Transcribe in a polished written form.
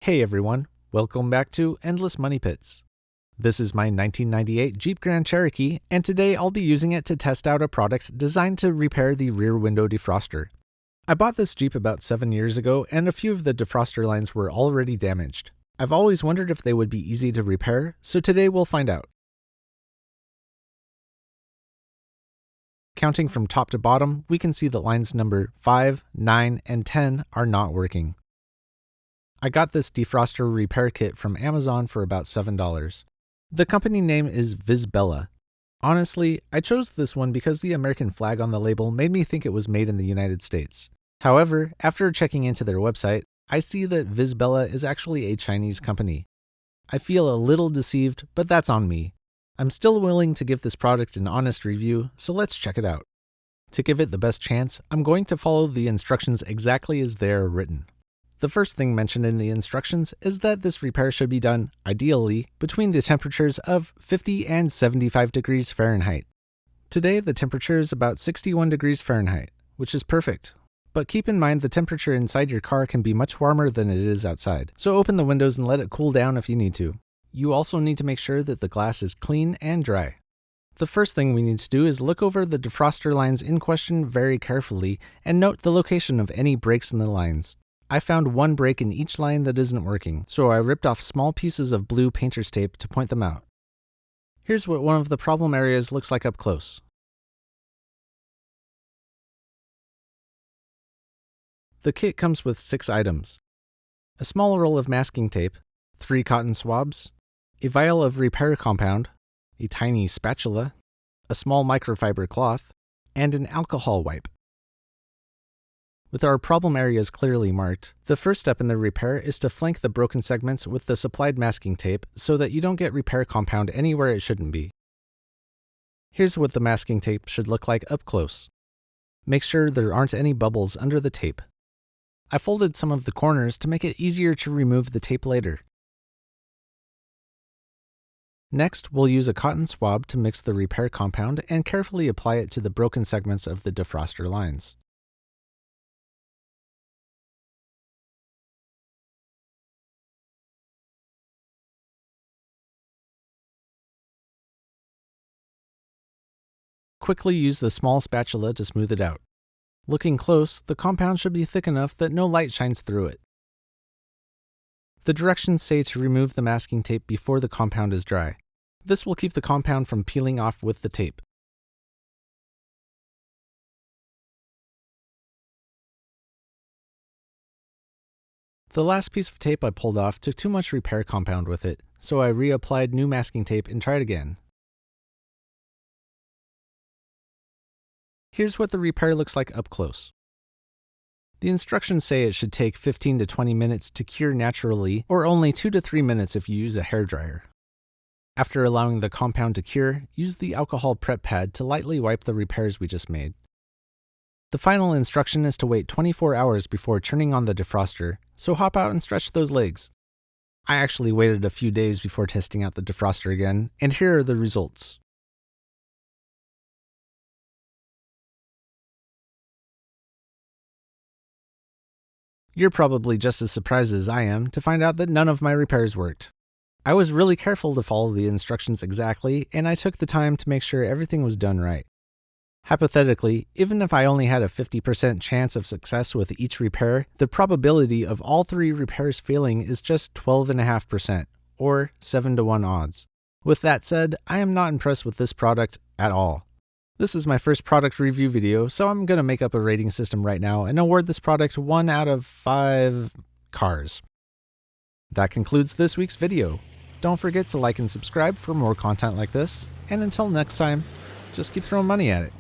Hey everyone, welcome back to Endless Money Pits. This is my 1998 Jeep Grand Cherokee, and today I'll be using it to test out a product designed to repair the rear window defroster. I bought this Jeep about 7 years ago, and a few of the defroster lines were already damaged. I've always wondered if they would be easy to repair, so today we'll find out. Counting from top to bottom, we can see that lines number 5, 9, and 10 are not working. I got this defroster repair kit from Amazon for about $7. The company name is Visbella. Honestly, I chose this one because the American flag on the label made me think it was made in the United States. However, after checking into their website, I see that Visbella is actually a Chinese company. I feel a little deceived, but that's on me. I'm still willing to give this product an honest review, so let's check it out. To give it the best chance, I'm going to follow the instructions exactly as they are written. The first thing mentioned in the instructions is that this repair should be done, ideally, between the temperatures of 50 and 75 degrees Fahrenheit. Today, the temperature is about 61 degrees Fahrenheit, which is perfect. But keep in mind the temperature inside your car can be much warmer than it is outside, so open the windows and let it cool down if you need to. You also need to make sure that the glass is clean and dry. The first thing we need to do is look over the defroster lines in question very carefully and note the location of any breaks in the lines. I found one break in each line that isn't working, so I ripped off small pieces of blue painter's tape to point them out. Here's what one of the problem areas looks like up close. The kit comes with 6 items: a small roll of masking tape, 3 cotton swabs, a vial of repair compound, a tiny spatula, a small microfiber cloth, and an alcohol wipe. With our problem areas clearly marked, the first step in the repair is to flank the broken segments with the supplied masking tape so that you don't get repair compound anywhere it shouldn't be. Here's what the masking tape should look like up close. Make sure there aren't any bubbles under the tape. I folded some of the corners to make it easier to remove the tape later. Next, we'll use a cotton swab to mix the repair compound and carefully apply it to the broken segments of the defroster lines. Quickly use the small spatula to smooth it out. Looking close, the compound should be thick enough that no light shines through it. The directions say to remove the masking tape before the compound is dry. This will keep the compound from peeling off with the tape. The last piece of tape I pulled off took too much repair compound with it, so I reapplied new masking tape and tried again. Here's what the repair looks like up close. The instructions say it should take 15 to 20 minutes to cure naturally, or only 2 to 3 minutes if you use a hairdryer. After allowing the compound to cure, use the alcohol prep pad to lightly wipe the repairs we just made. The final instruction is to wait 24 hours before turning on the defroster, so hop out and stretch those legs. I actually waited a few days before testing out the defroster again, and here are the results. You're probably just as surprised as I am to find out that none of my repairs worked. I was really careful to follow the instructions exactly, and I took the time to make sure everything was done right. Hypothetically, even if I only had a 50% chance of success with each repair, the probability of all 3 repairs failing is just 12.5%, or 7 to 1 odds. With that said, I am not impressed with this product at all. This is my first product review video, so I'm going to make up a rating system right now and award this product 1 out of 5 cars. That concludes this week's video. Don't forget to like and subscribe for more content like this, and until next time, just keep throwing money at it.